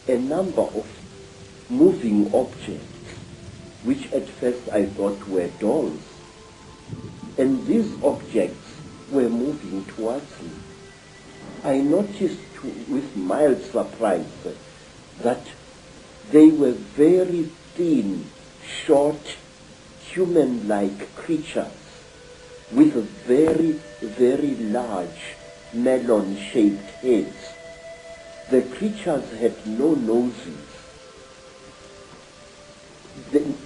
a number of moving objects, which at first I thought were dolls. And these objects were moving towards me. I noticed with mild surprise that they were very thin, short, human-like creatures with very, very large melon-shaped heads. The creatures had no noses,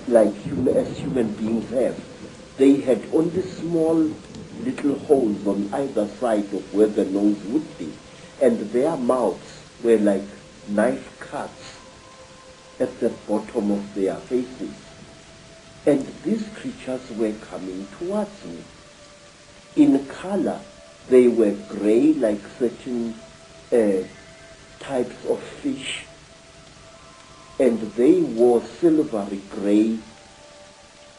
like as human beings have. They had only small little holes on either side of where the nose would be, and their mouths were like knife cuts at the bottom of their faces. And these creatures were coming towards me. In color, they were gray, like certain types of fish, and they wore silvery gray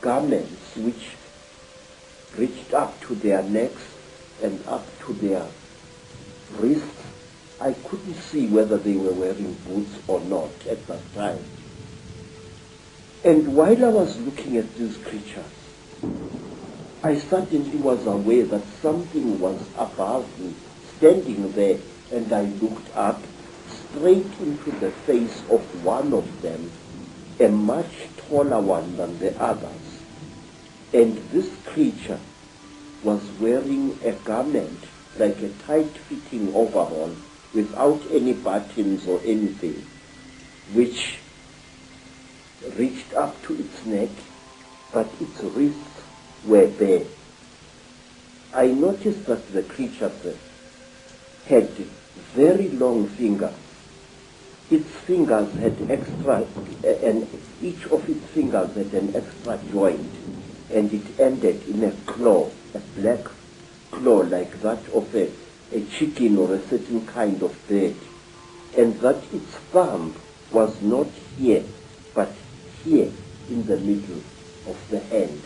garments which reached up to their necks and up to their wrists. I couldn't see whether they were wearing boots or not at that time. And while I was looking at these creatures, I suddenly was aware that something was above me, standing there, and I looked up straight into the face of one of them, a much taller one than the others. And this creature was wearing a garment like a tight-fitting overall without any buttons or anything, which reached up to its neck, but its wrists were bare. I noticed that the creature had very long fingers. Its fingers had extra, and each of its fingers had an extra joint, and it ended in a claw, a black claw like that of a chicken or a certain kind of bird, and that its thumb was not here, but here in the middle of the hand.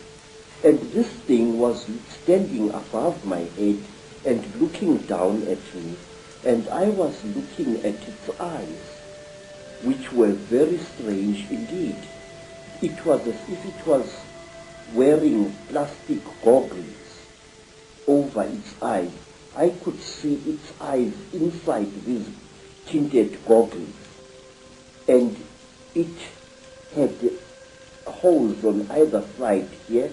And this thing was standing above my head and looking down at me, and I was looking at its eyes, which were very strange indeed. It was as if it was wearing plastic goggles over its eyes. I could see its eyes inside these tinted goggles, and it had holes on either side here,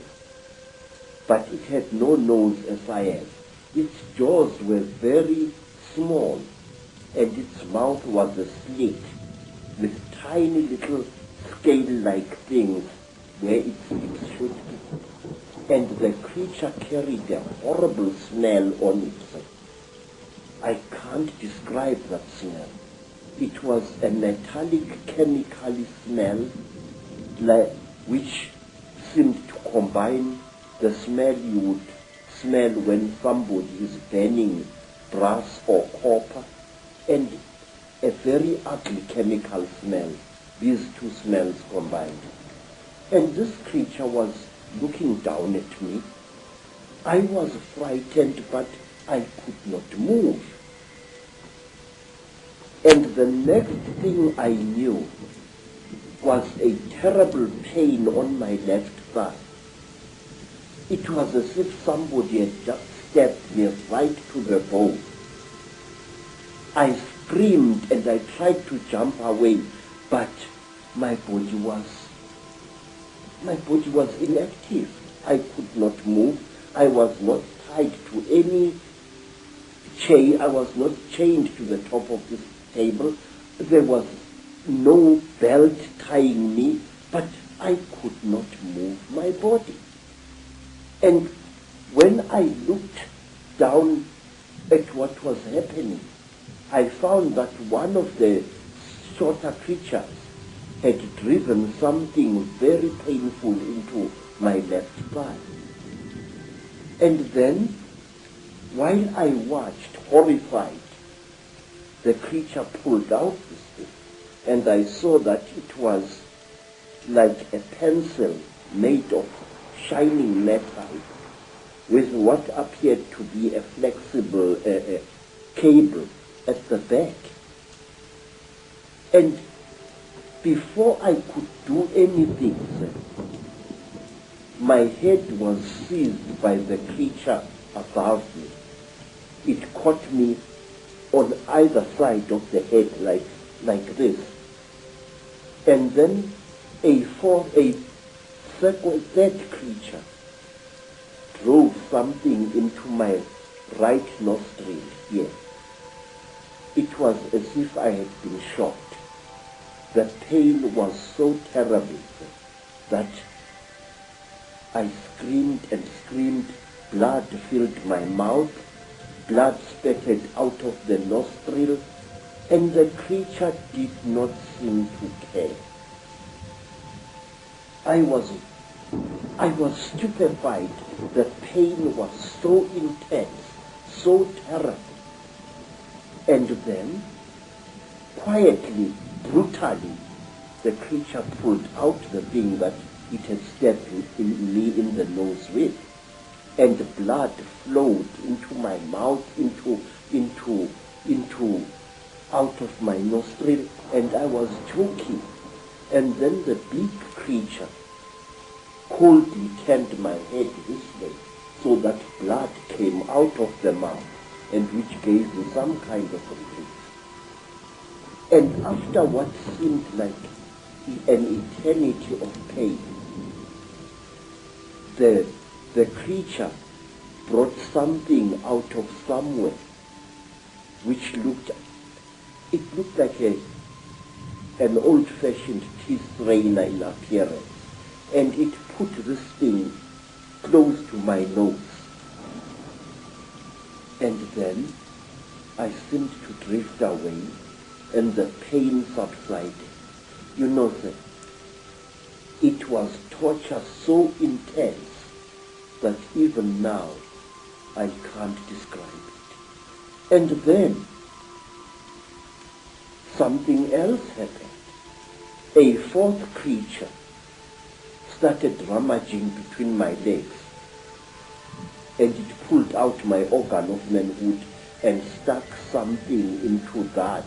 but it had no nose as I have. Its jaws were very small, and its mouth was a slit with tiny little scale-like things where its lips should be. And the creature carried a horrible smell on it. I can't describe that smell. It was a metallic, chemical smell which seemed to combine the smell you would smell when somebody is burning brass or copper, and a very ugly chemical smell, these two smells combined. And this creature was looking down at me. I was frightened, but I could not move. And the next thing I knew was a terrible pain on my left thigh. It was as if somebody had just stabbed me right to the bone. I screamed and I tried to jump away, but my body was inactive. I could not move. I was not tied to any chain. I was not chained to the top of this table. There was no belt tying me, but I could not move my body. And when I looked down at what was happening, I found that one of the shorter creatures had driven something very painful into my left thigh. And then, while I watched, horrified, the creature pulled out this thing, and I saw that it was like a pencil made of shining metal with what appeared to be a flexible cable at the back. And Before I could do anything, sir, my head was seized by the creature above me. It caught me on either side of the head like this. And then a third creature drove something into my right nostril here. It was as if I had been shot. The pain was so terrible that I screamed and screamed. Blood filled my mouth. Blood spurted out of the nostril, and the creature did not seem to care. I was stupefied. The pain was so intense, so terrible. And then, quietly, brutally, the creature pulled out the thing that it had stabbed me in the nose with, and blood flowed into my mouth, out of my nostril, and I was choking. And then the big creature coldly turned my head this way, so that blood came out of the mouth, and which gave me some kind of relief. And after what seemed like an eternity of pain, the creature brought something out of somewhere which looked like an old-fashioned tea strainer in appearance, and it put this thing close to my nose. And then I seemed to drift away, and the pain subsided. You know, sir, it was torture so intense that even now I can't describe it. And then something else happened. A fourth creature started rummaging between my legs, and it pulled out my organ of manhood and stuck something into that.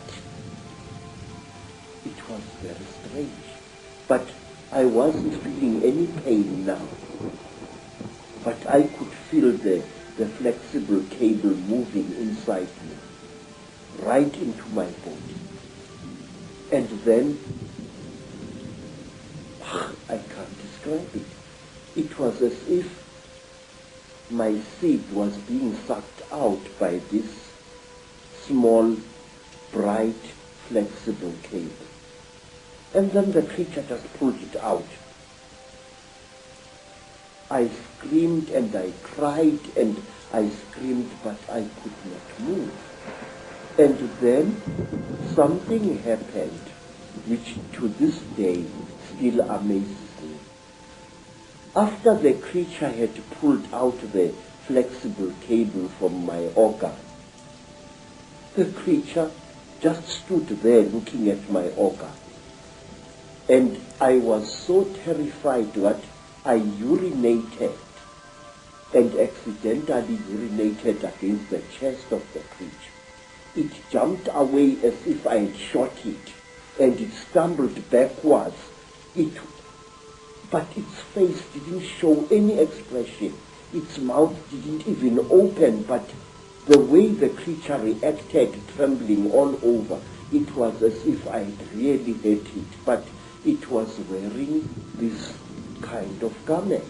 It was very strange, but I wasn't feeling any pain now. But I could feel the flexible cable moving inside me, right into my body. And then, I can't describe it. It was as if my seed was being sucked out by this small, bright, flexible cable. And then the creature just pulled it out. I screamed and I cried and I screamed, but I could not move. And then something happened which to this day still amazes me. After the creature had pulled out the flexible cable from my organ, the creature just stood there looking at my organ. And I was so terrified that I urinated and accidentally urinated against the chest of the creature. It jumped away as if I had shot it, and it stumbled backwards. But its face didn't show any expression. Its mouth didn't even open, but the way the creature reacted, trembling all over, it was as if I had really hurt it, but it was wearing this kind of garment.